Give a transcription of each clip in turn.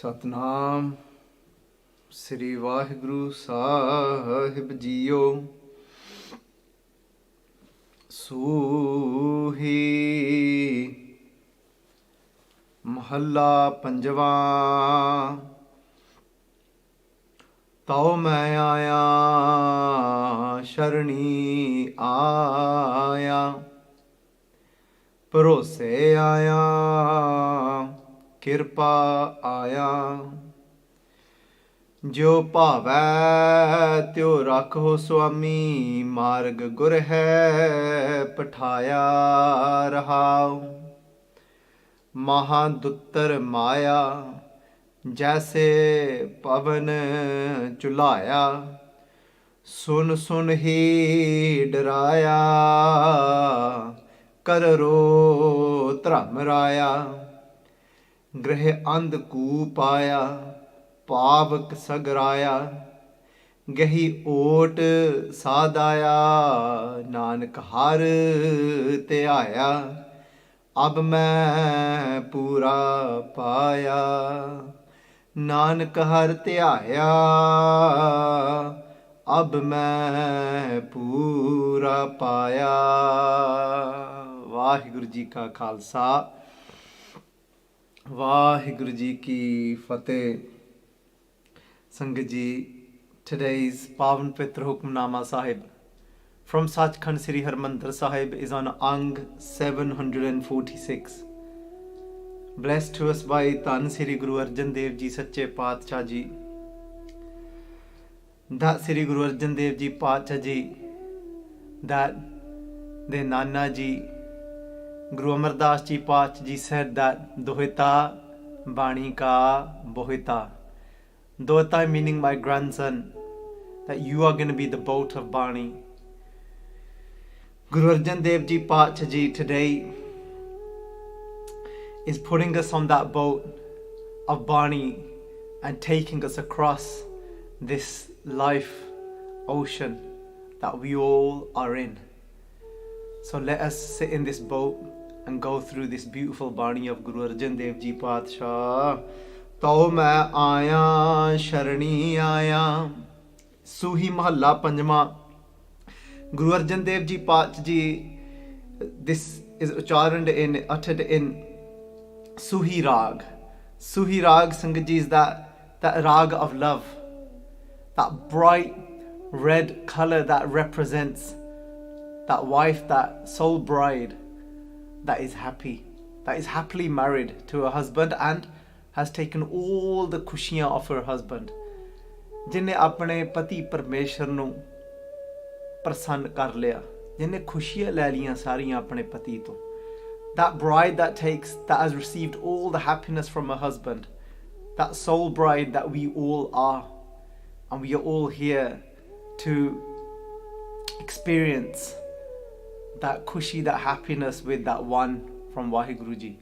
ਸਤਨਾਮ ਸ੍ਰੀ ਵਾਹਿਗੁਰੂ ਸਾਹਿਬ JIO. ਸੂਹੀ ਮਹੱਲਾ ਪੰਜਵਾਂ। ਤਉ ਮੈਂ ਆਇਆ ਸ਼ਰਣੀ ਆਇਆ, ਭਰੋਸੇ ਆਇਆ ਕਿਰਪਾ ਆਇਆ। ਜੋ ਭਾਵੈ ਤਿਉ ਰੱਖੋ ਸੁਆਮੀ, ਮਾਰਗ ਗੁਰ ਹੈ ਪਠਾਇਆ ਰਹਾਉ। ਮਹਾਦੁੱਤਰ ਮਾਇਆ ਜੈਸੇ ਪਵਨ ਝੁਲਾਇਆ, ਸੁਨ ਸੁਨ ਹੀ ਡਰਾਇਆ। ਕਰੋ ਧਰਮਰਾਇਆ, ਗ੍ਰਹਿ ਅੰਧ ਕੂਪ ਆਇਆ, ਪਾਵਕ ਸਗਰਾਇਆ। ਗਹੀ ਓਟ ਸਾਧਾਇਆ, ਨਾਨਕ ਹਰ ਧਿਆਇਆ। ਅਬ ਮੈਂ ਪੂਰਾ ਪਾਇਆ, ਨਾਨਕ ਹਰ ਧਿਆਇਆ। ਅਬ ਮੈਂ ਪੂਰਾ ਪਾਇਆ। ਵਾਹਿਗੁਰੂ ਜੀ ਕਾ ਖਾਲਸਾ, ਵਾਹਿਗੁਰੂ ਜੀ ਕੀ ਫਤਿਹ। ਸੰਗਤ ਜੀ, today's Pavan Pitra Hukamnaama Sahib from Sachkhand Sri Harmandir Sahib is on Ang 746. Blessed to us by Tan Sri Guru Arjan Dev Ji Sache Paatshah Ji. That Sri Guru Arjan Dev Ji Paatshah Ji, that the Nana Ji Guru Amardas Ji Paatshah Ji said that Dohita Bani Ka Bohita. Dohita meaning my grandson, that you are going to be the boat of Bani. Guru Arjan Dev Ji Paatshah Ji today is putting us on that boat of Bani and taking us across this life ocean that we all are in. So let us sit in this boat and go through this beautiful Bani of Guru Arjan Dev Ji Paatshah. Tau main aaya sharani aaya. Suhi mahalla panjma. Guru Arjan Dev Ji Paatshah Ji, this is uttered in Suhi Raag. Suhi Raag, Sangat Ji, is that Raag of love, that bright red color that represents that wife, that soul bride that is happily married to her husband and has taken all the khushiyan of her husband. जिन्हें अपने पति परमेश्वर नू प्रसन्न कर लिया, जिन्हें खुशियां ले लियां सारियां अपने पति तो. That bride that has received all the happiness from her husband, that soul bride that we all are, and we are all here to experience that khushi, that happiness with that one from Vaheguru Ji.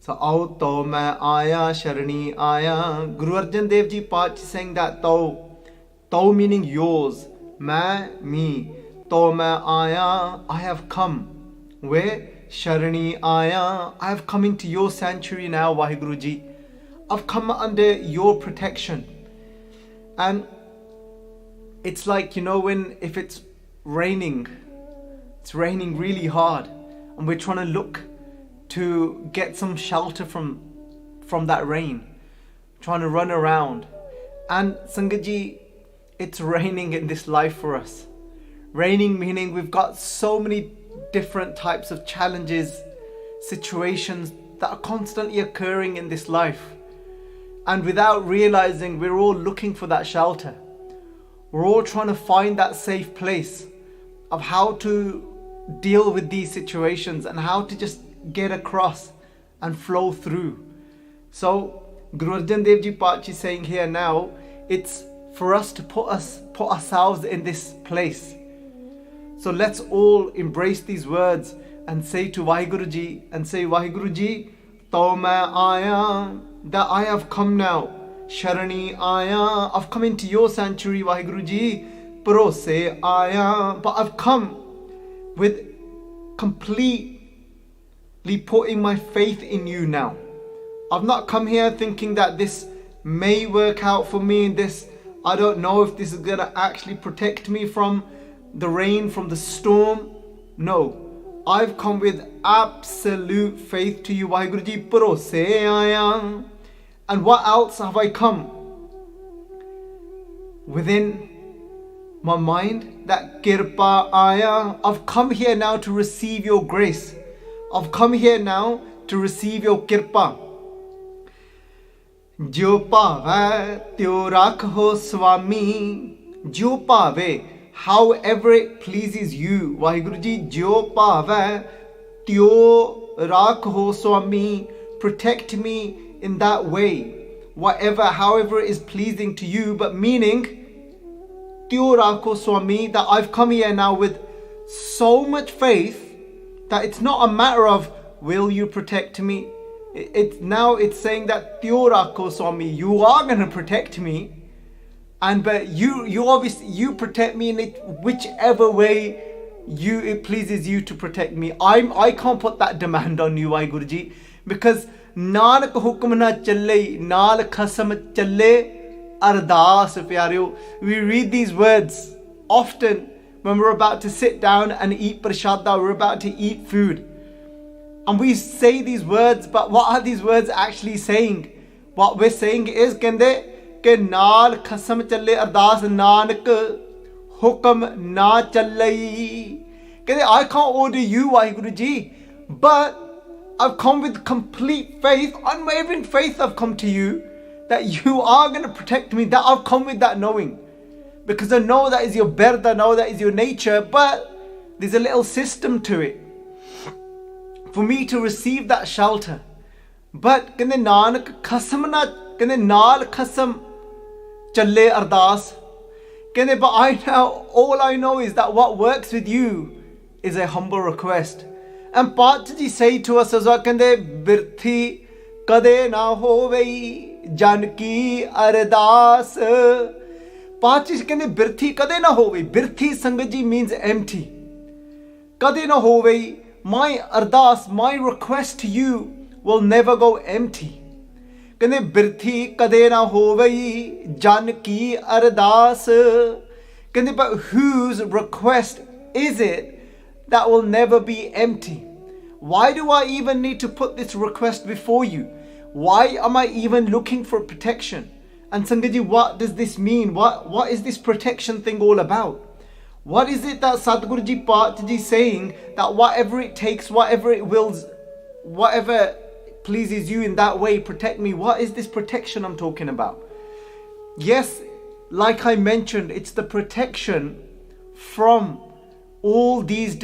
So, Ao to main aaya sharani aaya. Guru Arjan Dev Ji Paatshah saying that to meaning yours, main me, to main aaya, I have come. Where? Sharani aaya, I have come into your sanctuary now, Vaheguru Ji. I've come under your protection. And it's like, if it's raining really hard and we're trying to look to get some shelter from that rain, trying to run around. And Sangat Ji, it's raining in this life for us. Raining meaning we've got so many different types of challenges, situations that are constantly occurring in this life. And without realizing, we're all looking for that shelter. We're all trying to find that safe place of how to deal with these situations and how to just get across and flow through. So Guru Arjan Dev Ji Paatshah is saying here now, it's for us to put ourselves in this place. So let's all embrace these words and say to Vaheguru Ji, Vaheguru Ji, to main aaya, that I have come now. Sharani aaya, I've come into your sanctuary, Vaheguru Ji. Bharose aaya, but I've come with completely putting my faith in you now. I've not come here thinking that this may work out for me in this. I don't know if this is going to actually protect me from the rain, from the storm. No, I've come with absolute faith to you, Vaheguru Ji, bharose aaya. And what else have I come? Within my mind, that kirpa aaya. I've come here now to receive your grace. I've come here now to receive your kirpa. Jo pave tyo rakho swami. Jo pave, however it pleases you, Vaheguru Ji. Jo pave tyo rakho swami. Protect me in that way, whatever, however it is pleasing to you. But meaning, tyo rakho swami, that I've come here now with so much faith that it's not a matter of will you protect me. It's saying that tyo rakho swami, you are going to protect me, but you obviously you protect me in whichever way it pleases you to protect me. I can't put that demand on you, Vaheguru Ji, because nanak hukum na challe naal khasam challe ardas pyareo. We read these words often when we're about to sit down and eat prashada, we're about to eat food. And we say these words, but what are these words actually saying? What we're saying is, kende ke naal khasam challe ardas nanak hukum na challe. Kende I can't order you, Vaheguru Ji, but I've come with complete faith, unwavering faith. I've come to you that you are going to protect me. That I've come with that knowing, because I know that is your bird, I know that is your nature, but there's a little system to it for me to receive that shelter. But kende nanak khasam na kende naal khasam challe ardas. Kende, but all I know is that what works with you is a humble request. And Paat Ji say to us as well, kende birthi kade na hove jan ki ardas. Paat Ji kende birthi kade na hove. Birthi Sangat Ji means empty. Kade na hove. My ardas, my request to you will never go empty. Kende birthi kade na hove jan ki ardas. Kende, but whose request is it that will never be empty? Why do I even need to put this request before you? Why am I even looking for protection? And Sangat Ji, what does this mean? What is this protection thing all about? What is it that Sadhguru Ji Paat Ji saying that whatever it takes, whatever it wills, whatever pleases you in that way, protect me? What is this protection I'm talking about? Yes, like I mentioned, it's the protection from all this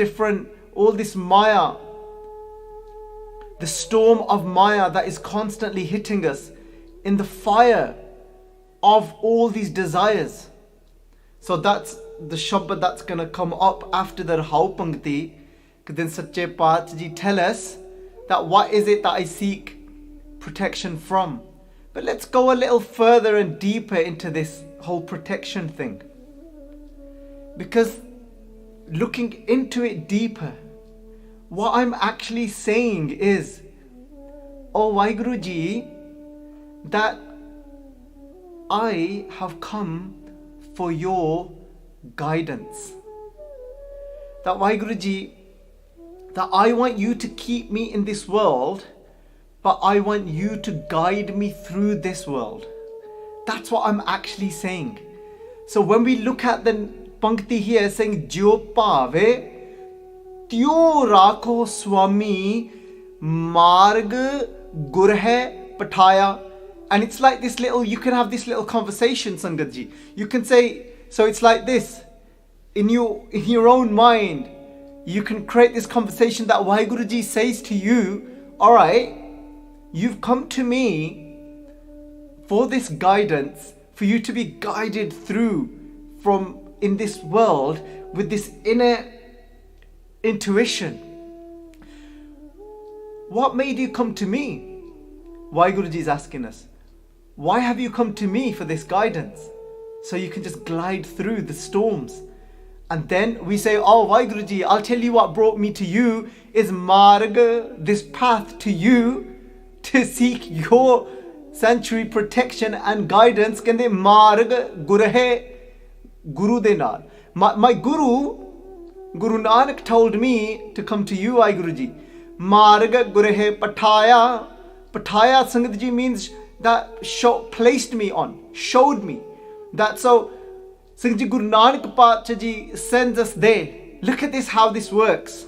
Maya, the storm of Maya that is constantly hitting us in the fire of all these desires. So that's the Shabad that's going to come up after the Rahau Pankti. Then Sache Paat Ji tell us that what is it that I seek protection from. But let's go a little further and deeper into this whole protection thing. Because looking into it deeper, what I'm actually saying is, oh Vaheguru Ji, that I have come for your guidance. That Vaheguru Ji, that I want you to keep me in this world, but I want you to guide me through this world. That's what I'm actually saying. So when we look at the Pankti here saying Jo pave tyo rakho swami marg gur hai pathaya, and it's like this little, you can have this little conversation, Sangat Ji. You can say, so it's like this, in your own mind, you can create this conversation that Vaheguru Ji says to you, alright, you've come to me for this guidance, for you to be guided through from in this world with this inner intuition. What made you come to me? Vaheguru Ji is asking us, why have you come to me for this guidance? So you can just glide through the storms. And then we say, oh Vaheguru Ji, I'll tell you what brought me to you is Marg, this path to you, to seek your century protection and guidance. Kende marg gurhe Guru de naal. My Guru Nanak told me to come to you, Vaheguru Ji. Marg gurhe pataya. Pataya, Sangat Ji, means that placed me on, showed me. That so Sangat Ji, Guru Nanak Pacha Ji sends us there. Look at this, how this works.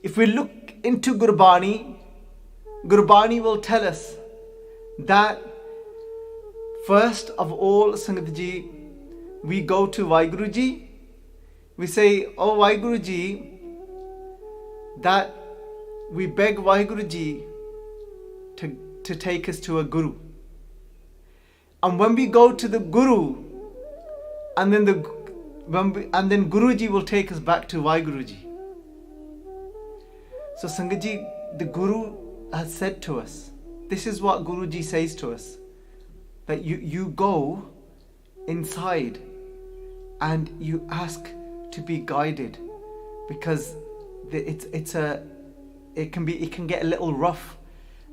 If we look into Gurbani will tell us that first of all, Sangat Ji, we go to Vaheguru Ji. We say, oh Vaheguru Ji, that we beg Vaheguru Ji to take us to a Guru. And when we go to the Guru, and then then Guruji will take us back to Vaheguru Ji. So Sangat Ji, the Guru has said to us, this is what Guruji says to us, that you go inside and you ask to be guided, because it can get a little rough.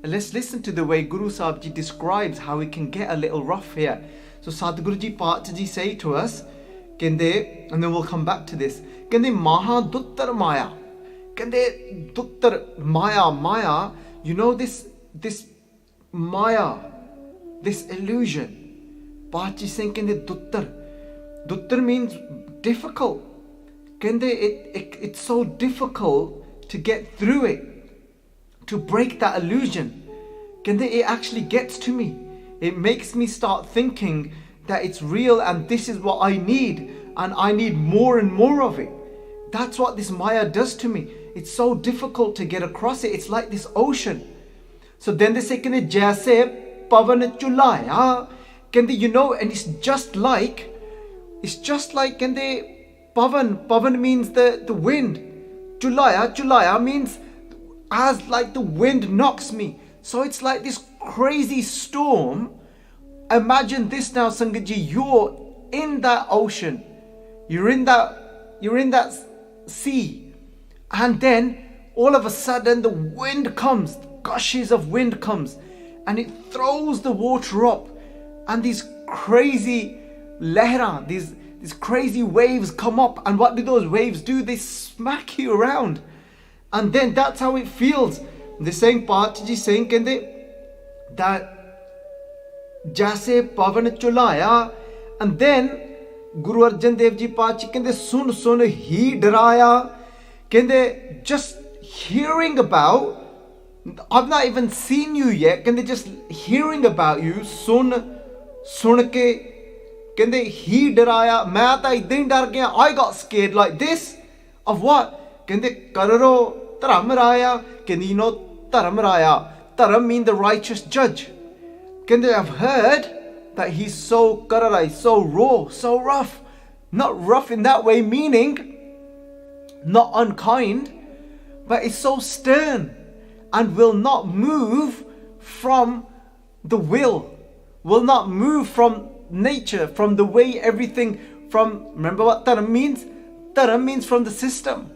And let's listen to the way Guru Sahib Ji describes how it can get a little rough here. So Sadhguru Ji Pacha Ji say to us, Kende, and then we'll come back to this. Kende Maha Duttar Maya. Kende Duttar Maya. You know this Maya, this illusion. Pacha Ji saying Kende Duttar. Duttar means difficult. Kende it's so difficult to get through it, to break that illusion. Kende it actually gets to me. It makes me start thinking that it's real and this is what I need, and I need more and more of it. That's what this Maya does to me. It's so difficult to get across it. It's like this ocean. So then they say, Kende jaise pavan chulaya. Kende, you know, and it's just like Kende pavan means the wind. Chulaya means as like the wind knocks me. So it's like this crazy storm. Imagine this now, Sangat Ji, you're in that ocean. You're in that sea. And then all of a sudden the wind comes, gushes of wind comes, and it throws the water up, and these crazy lehra, these crazy waves come up, and what do those waves do? They smack you around. And then that's how it feels. They're saying, Pacha Ji saying, Kende, that jaise pavan chulaya. And then Guru Arjan Dev Ji Pacha Kende sun hi daraya. Kende, just hearing about, I've not even seen you yet. Kende, just hearing about you, sun ke, Kende hi daraya. Main ta idin dar gaya. I got scared like this. Of what? Kende kararo Dharamraj. Kende, you know Dharamraj. Dharam means the righteous judge. Kende, I've heard that he's so kararai, so raw, so rough. Not rough in that way, meaning not unkind, but it's so stern and will not move from the will not move from nature, from the way everything, from, remember what Dharam means? Dharam means from the system,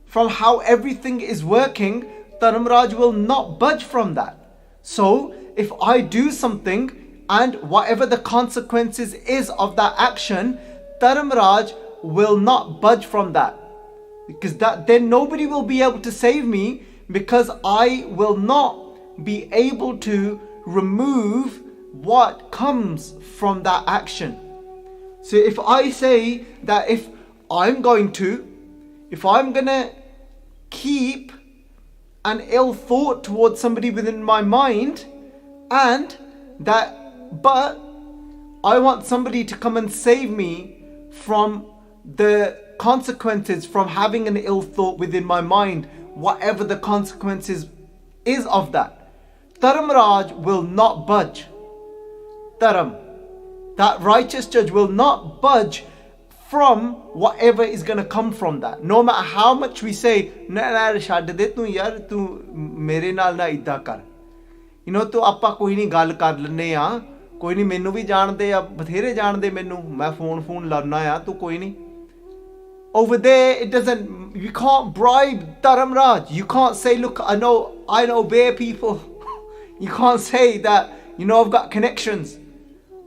from how everything is working. Dharamraj will not budge from that. So if I do something and whatever the consequences is of that action, Dharamraj will not budge from that. Because then nobody will be able to save me, because I will not be able to remove what comes from that action. So if I say that if I'm gonna keep an ill thought towards somebody within my mind, but I want somebody to come and save me from the consequences from having an ill thought within my mind, whatever the consequences is of that, Dharamraj will not budge. Dharam, that righteous judge, will not budge from whatever is going to come from that. No matter how much we say, na chhad de tu yaar, tu mere naal na idda kar, you know, tu appa koi nahi gal kar lenne a, koi nahi menu bhi jaande a, bathere jaande menu, main phone launa a, tu koi nahi. Over there, you can't bribe Dharamraj. You can't say, look, I know bare people. You can't say that, I've got connections.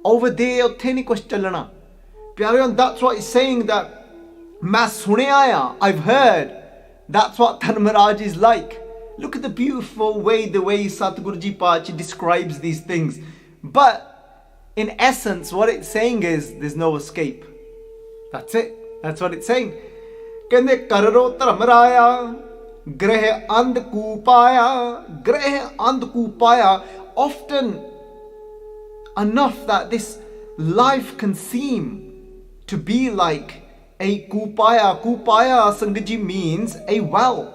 Over there, utthe nahi kuch chalana. Pyareo, that's what he's saying, that main sunaya aaya, I've heard. That's what Dharamraj is like. Look at the beautiful way Satguru Ji Pachi describes these things. But in essence, what it's saying is there's no escape. That's it. That's what it's saying. Kende karro Dharamraya, greh and kupaya, greh and kupaya. Often enough that this life can seem to be like a kupaya. Kupaya, Sangaji, means a well.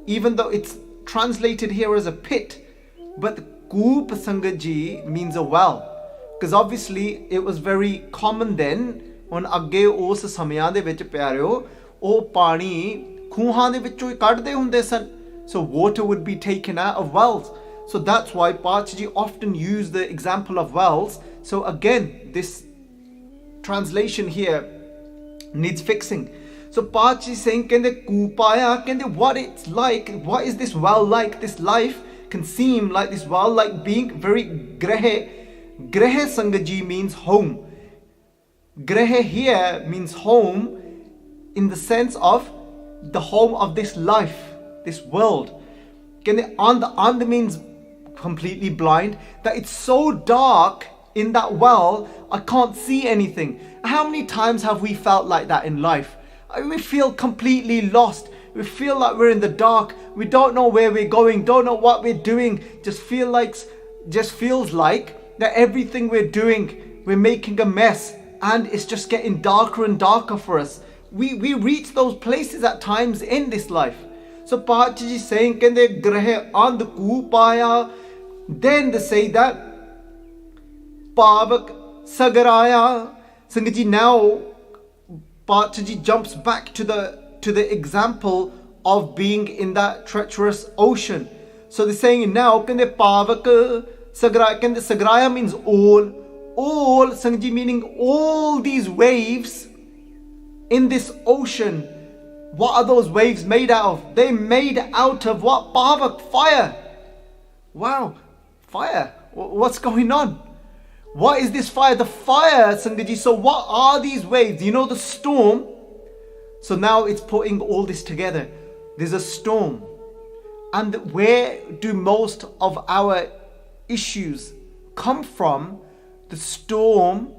Even though it's translated here as a pit, but Koop Sangaji means a well. Because obviously it was very common then, when agge us samayan de vich pyareo, o pani khuhan de vichoi kadde hunde san. So water would be taken out of wells. So that's why Pachi often use the example of wells. So again, this translation here needs fixing. So Pachi saying, kende kupaya, kende what it's like, what is this well like? This life can seem like this well like being very grehe. Grehe Sangaji means home. Grehe here means home in the sense of the home of this life, this world. Kende and means completely blind, that it's so dark in that well, I can't see anything. How many times have we felt like that in life? We feel completely lost. We feel like we're in the dark. We don't know where we're going, don't know what we're doing. Just feels like that everything we're doing, we're making a mess, and it's just getting darker and darker for us. We reach those places at times in this life. So Pachi is saying, kende grahe and kupaya. Then they say that Pavak Sagaraya. Sangaji, now Pachi jumps back to the example of being in that treacherous ocean. So they're saying now, kende Pavak Sagaraya. Kende Sagaraya means all Sangaji, meaning all these waves in this ocean. What are those waves made out of? They're made out of what? Pavak, fire. Wow, fire. What's going on? What is this fire? The fire, Sangaji. So what are these waves? The storm. So now it's putting all this together. There's a storm. And where do most of our issues come from? The storm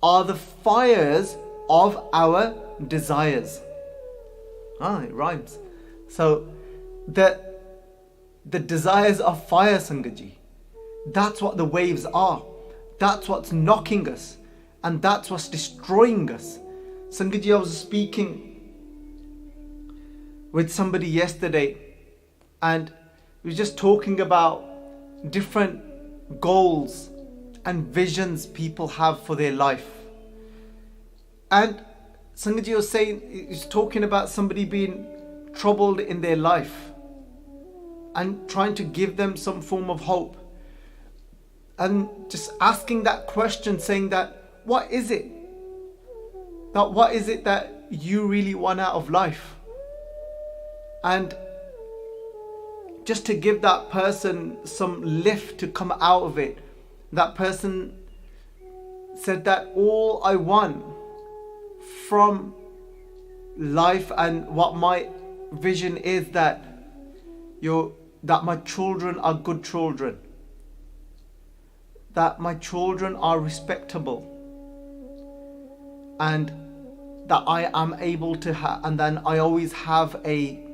are the fires of our desires. It rhymes. So the desires of fire, Sangaji. That's what the waves are. That's what's knocking us. And that's what's destroying us. Sangaji, I was speaking with somebody yesterday, and we were just talking about different goals and visions people have for their life. And Sangaji was saying, he's talking about somebody being troubled in their life and trying to give them some form of hope. And just asking that question, saying that, what is it? What is it that you really want out of life? And just to give that person some lift to come out of it. That person said that all I want from life and what my vision is that my children are good children, that my children are respectable, and that I am able to and then I always have a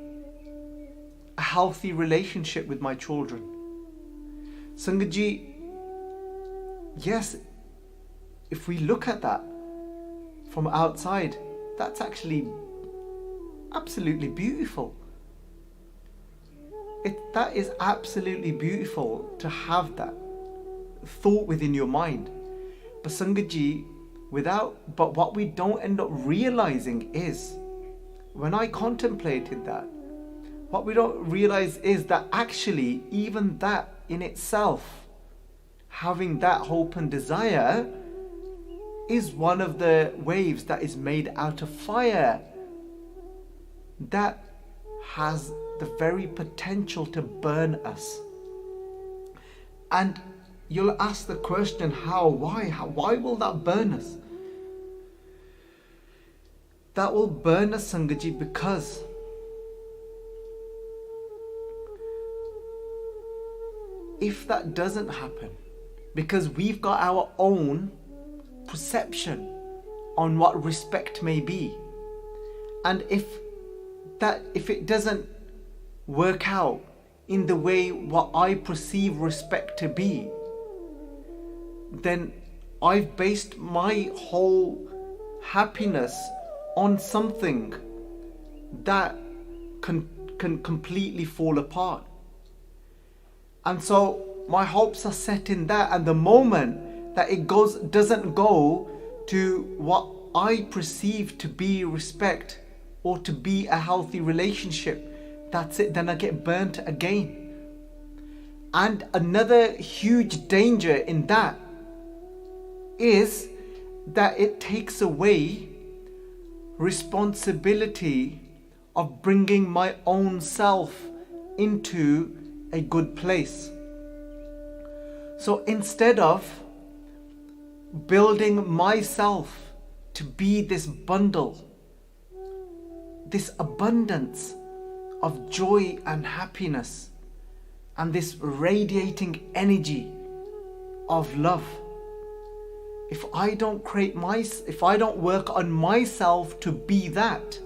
healthy relationship with my children. Sangaji, yes, if we look at that from outside, that's actually absolutely beautiful. That is absolutely beautiful to have that thought within your mind. But Sangaji, but what we don't end up realizing is, when I contemplated that, what we don't realize is that actually even that in itself, having that hope and desire, is one of the waves that is made out of fire, that has the very potential to burn us. And you'll ask the question, how? Why will that burn us? That will burn us, Sangaji, because if that doesn't happen, because we've got our own perception on what respect may be, and if it doesn't work out in the way what I perceive respect to be, then I've based my whole happiness on something that can completely fall apart. And so my hopes are set in that, and the moment that it doesn't go to what I perceive to be respect or to be a healthy relationship, that's it, then I get burnt again. And another huge danger in that is that it takes away responsibility of bringing my own self into a good place. So instead of building myself to be this bundle, this abundance of joy and happiness, and this radiating energy of love, if I don't work on myself to be that,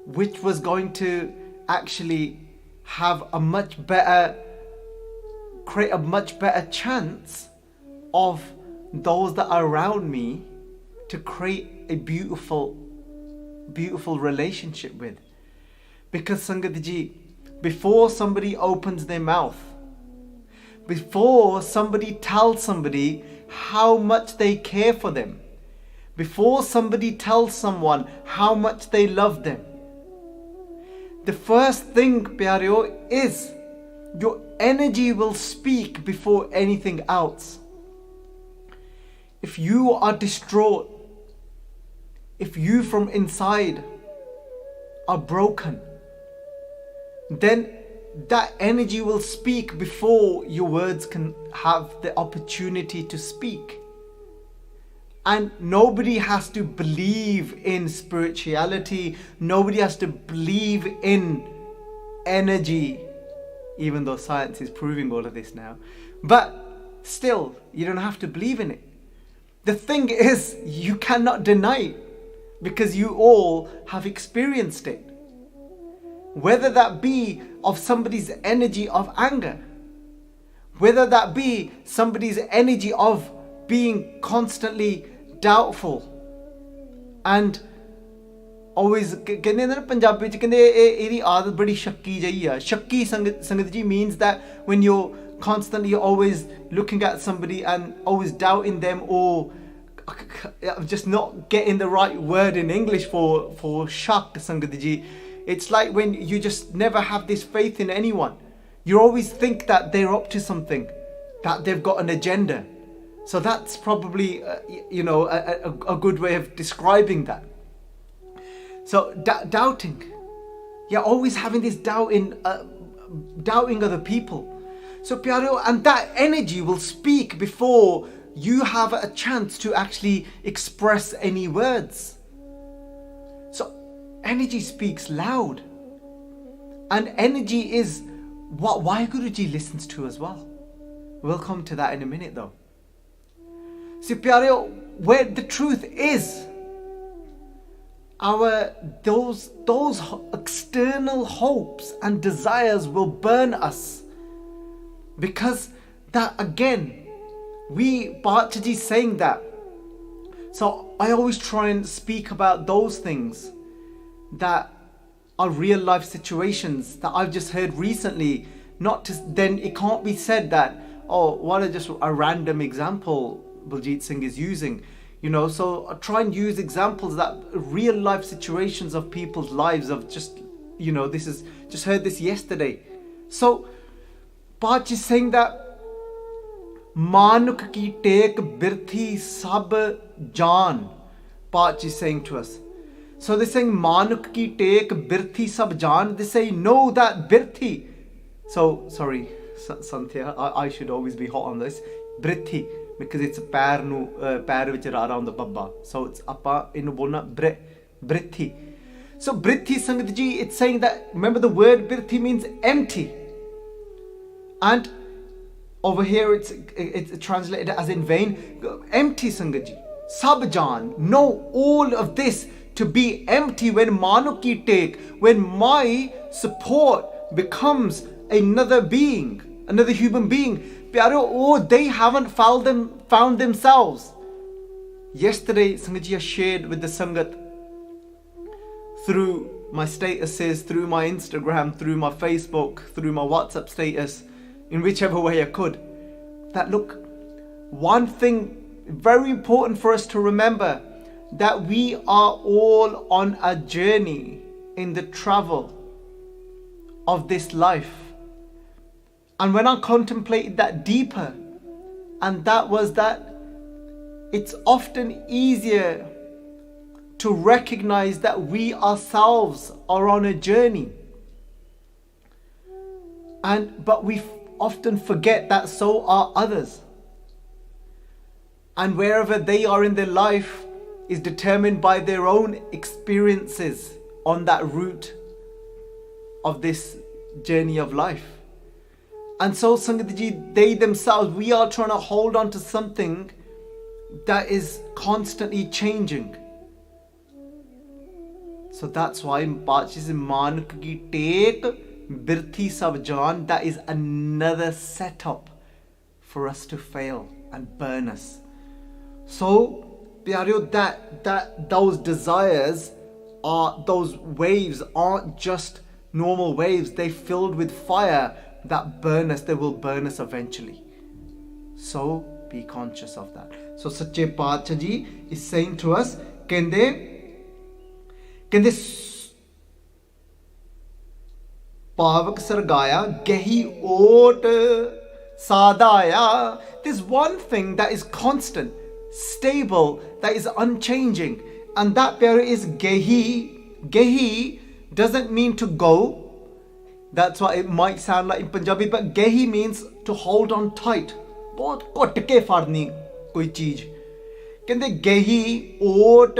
which was going to actually have create a much better chance of those that are around me to create a beautiful relationship with. Because Sangatji, before somebody opens their mouth, before somebody tells somebody how much they care for them, before somebody tells someone how much they love them, the first thing, Pyareo, is your energy will speak before anything else. If you are distraught, if you from inside are broken, then that energy will speak before your words can have the opportunity to speak. And nobody has to believe in spirituality, nobody has to believe in energy, even though science is proving all of this now. But still, you don't have to believe in it. The thing is, you cannot deny it, because you all have experienced it. Whether that be of somebody's energy of anger, whether that be somebody's energy of being constantly doubtful and always, ਕਹਿੰਦੇ ਨੇ ਪੰਜਾਬੀ ਚ ਕਹਿੰਦੇ ਇਹਦੀ ਆਦਤ ਬੜੀ ਸ਼ੱਕੀ ਜਿਹੀ ਆ. ਸ਼ੱਕੀ ਸੰਗਤ ਜੀ means that when you're constantly always looking at somebody and always doubting them, or I'm just not getting the right word in English for shak, sangat ji. It's like when you just never have this faith in anyone. You always think that they're up to something, that they've got an agenda. So that's probably, a good way of describing that. So doubting. Yeah, always having this doubting other people. So Pyareo, and that energy will speak before you have a chance to actually express any words. So energy speaks loud. And energy is what Vaheguru listens to as well. We'll come to that in a minute though. See, Pyareo, where the truth is, those external hopes and desires will burn us, because that again, Bhai saying that. So I always try and speak about those things that are real life situations that I've just heard recently. Then it can't be said that, oh, what just a random example Baljit Singh is using. So I try and use examples that real life situations of people's lives of just, this is, just heard this yesterday. So Bhai is saying that Manuk ki tek birthi sab jaan. Bhai is saying to us. So they're saying Manuk ki tek birthi sab jaan. They say no, that birthi. So sorry, Santhya, I should always be hot on this. Brithi, because it's pair nu pair which are around the babba. So it's appa inu bolna brithi. So brithi Sangat ji, it's saying that, remember the word brithi means empty. And over here it's translated as in vain. Empty Sangat ji. Sabjan, know all of this to be empty when manuki take, when my support becomes another being, another human being. Pyaro, oh, they haven't found themselves. Yesterday, Sangat shared with the Sangat through my statuses, through my Instagram, through my Facebook, through my WhatsApp status, in whichever way I could, that look, one thing very important for us to remember, that we are all on a journey in the travel of this life. And when I contemplated that deeper, and that was that it's often easier to recognize that we ourselves are on a journey. But we often forget that so are others. And wherever they are in their life is determined by their own experiences on that route of this journey of life. And so Sangat ji, they themselves, we are trying to hold on to something that is constantly changing. So that's why Bachis Mank ki take birthi sab jaan, that is another setup for us to fail and burn us. So Pyareo, that those desires are, those waves aren't just normal waves, they filled with fire that burn us, they will burn us eventually. So be conscious of that. So Sache Paatshah ji is saying to us, Kende Pavak Sargaya Gehi Ot Sadaya. There's one thing that is constant, stable, that is unchanging, and that pair is Gehi. Gehi doesn't mean to go. That's why it might sound like in Punjabi, but Gehi means to hold on tight. बहुत घुट के फड़नी कोई चीज. Kende Gehi Ot,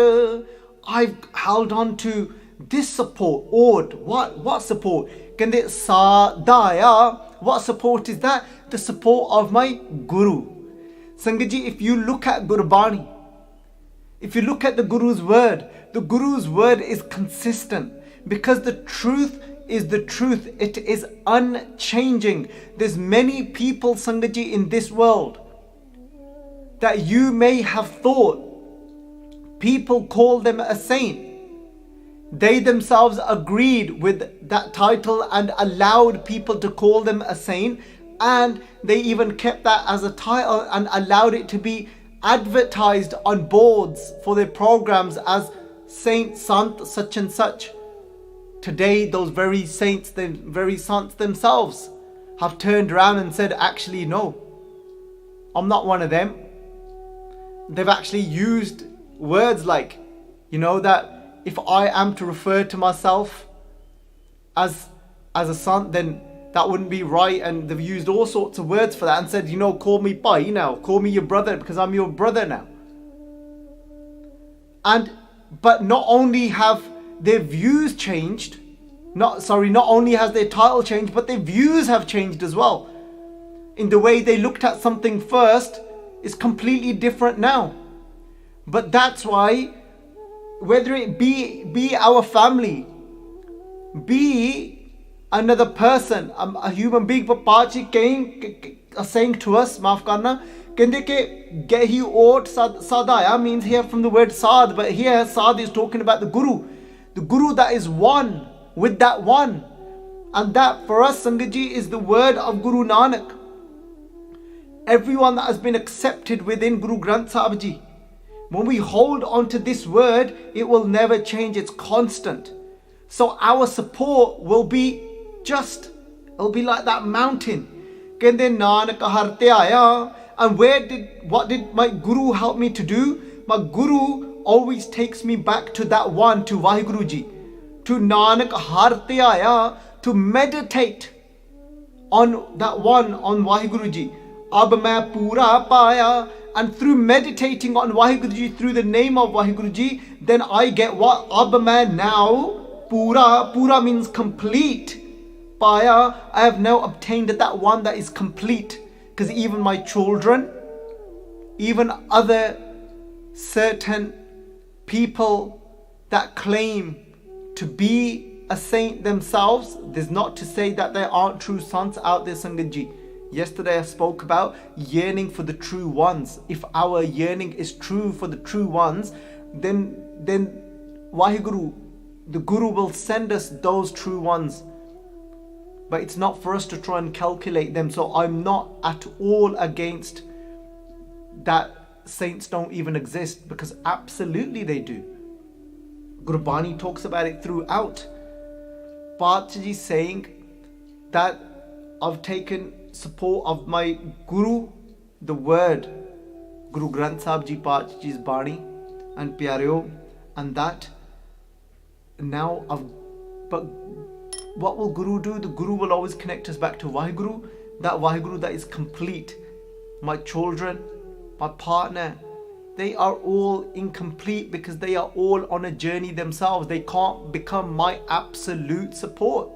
I've held on to this support. Ot, what support? Kende Sadaya, what support is that? The support of my Guru. Sangat ji, if you look at Gurbani, if you look at the Guru's word is consistent, because the truth is the truth. It is unchanging. There's many people, Sangat ji, in this world that you may have thought people call them a saint. They themselves agreed with that title and allowed people to call them a saint, and they even kept that as a title and allowed it to be advertised on boards for their programs as Saint Sant such and such. Today, those very saints, the very sants themselves have turned around and said, actually, no, I'm not one of them. They've actually used words like, that if I am to refer to myself as a sant, then that wouldn't be right. And they've used all sorts of words for that and said, call me Bhai now, call me your brother because I'm your brother now. But not only have their views changed, not only has their title changed, but their views have changed as well. In the way they looked at something first is completely different now. But that's why, whether it be our family, be another person, a human being, but Pachi are saying to us, maaf karna, kende ke Gehi Ot Sadaya means here from the word Sad, but here Sad is talking about the Guru that is one with that one. And that for us, Sangat ji, is the word of Guru Nanak. Everyone that has been accepted within Guru Granth Sahib ji. When we hold on to this word, it will never change, it's constant. So our support will be it'll be like that mountain. Kende Nanak har te aaya. And what did my Guru help me to do? My Guru always takes me back to that one, to Vaheguru ji, to Nanak har te aaya, to meditate on that one, on Vaheguru Ji. Ab main pura paya. And through meditating on Vaheguru Ji, through the name of Vaheguru Ji, then I get what? Ab main now pura. Pura means complete. Paya, I have now obtained that one that is complete. Because even my children, even other certain people that claim to be a saint themselves, there's not to say that there aren't true sons out there, Sangat Ji. Yesterday I spoke about yearning for the true ones. If our yearning is true for the true ones, then Vaheguru, the Guru, will send us those true ones. But it's not for us to try and calculate them. So I'm not at all against that saints don't even exist, because absolutely they do. Gurbani talks about it throughout. Pachaji saying that I've taken support of my Guru, the word, Guru Granth Sahib Ji Pachaji's Bani and Pyareo, and that now but what will Guru do? The Guru will always connect us back to Vaheguru, that is complete. My children, my partner, they are all incomplete because they are all on a journey themselves. They can't become my absolute support.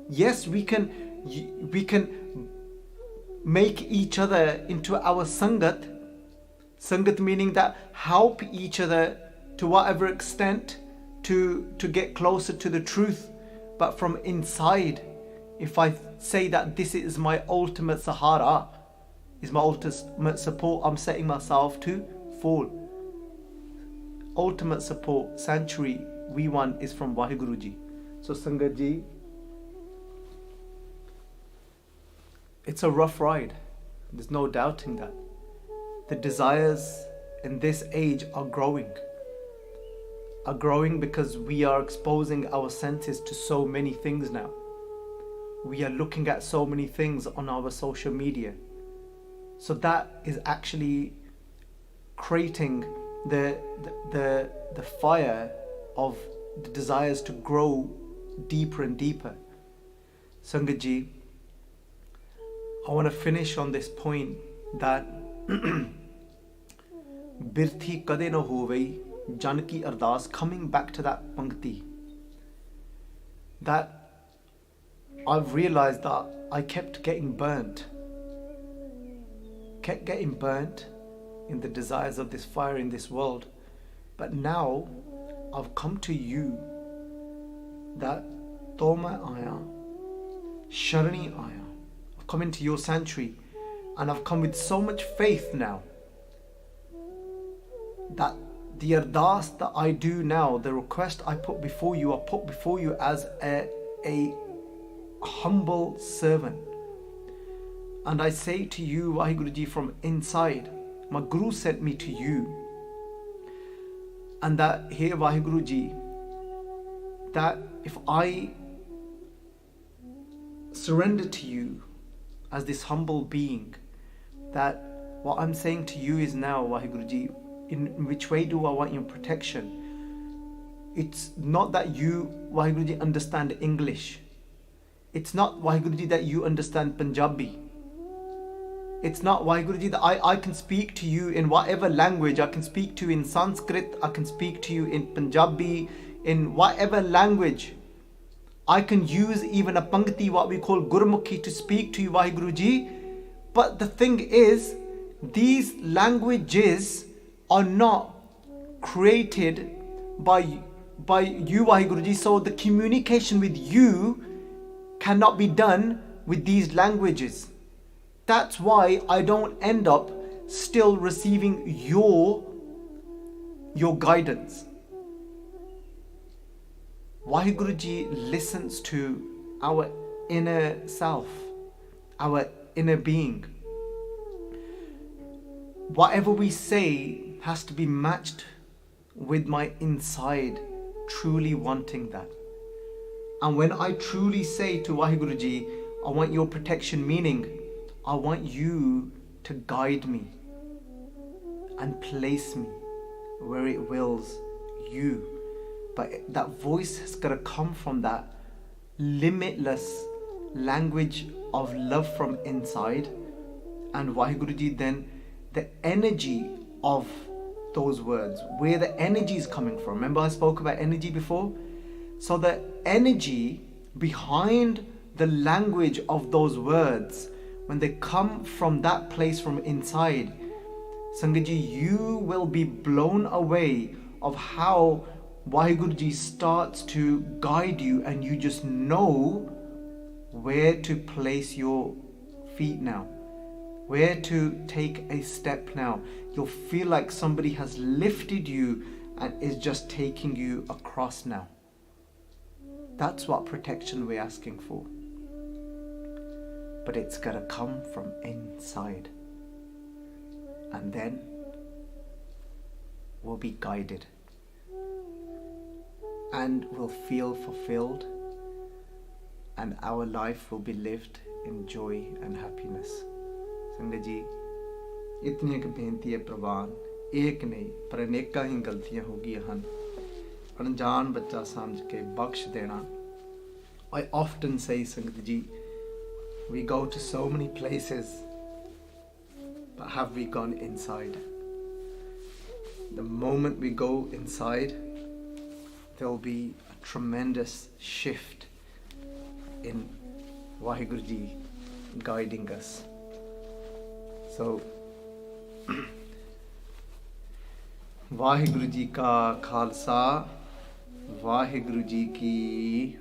Yes, we can make each other into our Sangat. Sangat meaning that help each other to whatever extent to get closer to the truth. But from inside, if I say that this is my ultimate Sahara, is my ultimate support, I'm setting myself to fall. Ultimate support, sanctuary we want is from Vaheguru Ji. So Sangat Ji, it's a rough ride. There's no doubting that. The desires in this age are growing because we are exposing our senses to so many things now. We are looking at so many things on our social media. So that is actually creating the fire of the desires to grow deeper and deeper. Sangat Ji, I want to finish on this point that Birthi kade na hovei jan ki ardas, coming back to that pankti, that I've realized that I kept getting burnt in the desires of this fire in this world. But now I've come to you that Toma Aya, Sharani Aya. I've come into your sanctuary and I've come with so much faith now that the ardas that I do now, the request I put before you, as a humble servant. And I say to you, Vaheguru Ji, from inside, my Guru sent me to you. And that here, Vaheguru Ji, that if I surrender to you as this humble being, that what I'm saying to you is now, Vaheguru Ji, in which way do I want your protection? It's not that you, Vaheguru Ji, understand English. It's not, Vaheguru Ji, that you understand Punjabi. It's not, Vaheguru Ji, that I can speak to you in whatever language. I can speak to you in Sanskrit, I can speak to you in Punjabi, in whatever language. I can use even a Pangti, what we call Gurmukhi, to speak to you, Vaheguru Ji. But the thing is, these languages are not created by you, Vaheguru Ji. So the communication with you cannot be done with these languages. That's why I don't end up still receiving your guidance. Vaheguru Ji listens to our inner self, our inner being. Whatever we say has to be matched with my inside truly wanting that. And when I truly say to Vaheguru Ji, I want your protection, meaning I want you to guide me and place me where it wills you. But that voice has got to come from that limitless language of love from inside, and Vaheguru Ji then the energy of those words, where the energy is coming from. Remember I spoke about energy before? So the energy behind the language of those words, when they come from that place from inside, Sangat Ji, you will be blown away of how Vaheguru Ji starts to guide you, and you just know where to place your feet now, where to take a step now. You'll feel like somebody has lifted you and is just taking you across now. That's what protection we're asking for. But it's got to come from inside. And then we'll be guided. And we'll feel fulfilled. And our life will be lived in joy and happiness. Sangat Ji, इतनी एक बेनती है प्रवान, एक नहीं पर अनेਕਾਂ ही गलतियां हो गई ਹਨ, अनजान बच्चा समझ के बख्श देना. I often say, Sangat Ji, we go to so many places, but have we gone inside? The moment we go inside, there will be a tremendous shift in Vaheguru Ji guiding us. So, Vaheguru Ji ka Khalsa, Vaheguru Ji ki